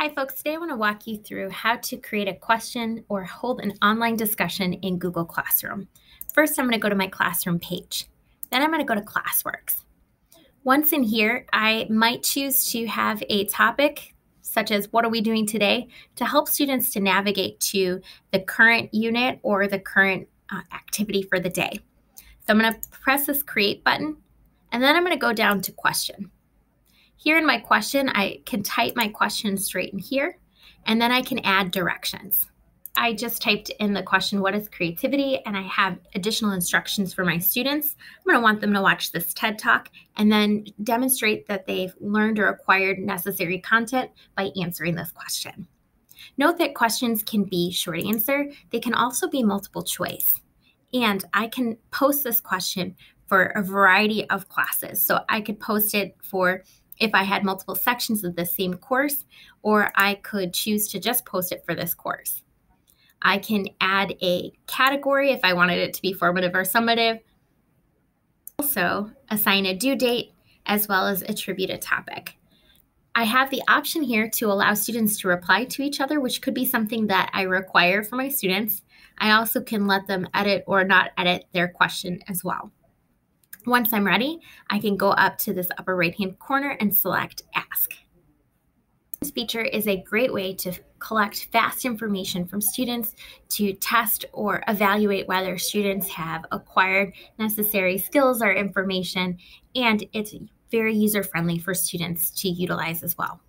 Hi folks, today I want to walk you through how to create a question or hold an online discussion in Google Classroom. First, I'm going to go to my classroom page. Then I'm going to go to Classworks. Once in here, I might choose to have a topic such as what are we doing today to help students to navigate to the current unit or the current activity for the day. So I'm going to press this create button and then I'm going to go down to question. Here in my question, I can type my question straight in here, and then I can add directions. I just typed in the question, what is creativity? And I have additional instructions for my students. I'm going to want them to watch this TED Talk and then demonstrate that they've learned or acquired necessary content by answering this question. Note that questions can be short answer. They can also be multiple choice. And I can post this question for a variety of classes. So I could post it for if I had multiple sections of the same course, or I could choose to just post it for this course. I can add a category if I wanted it to be formative or summative. Also assign a due date as well as attribute a topic. I have the option here to allow students to reply to each other, which could be something that I require for my students. I also can let them edit or not edit their question as well. Once I'm ready, I can go up to this upper right-hand corner and select Ask. This feature is a great way to collect fast information from students to test or evaluate whether students have acquired necessary skills or information, and it's very user-friendly for students to utilize as well.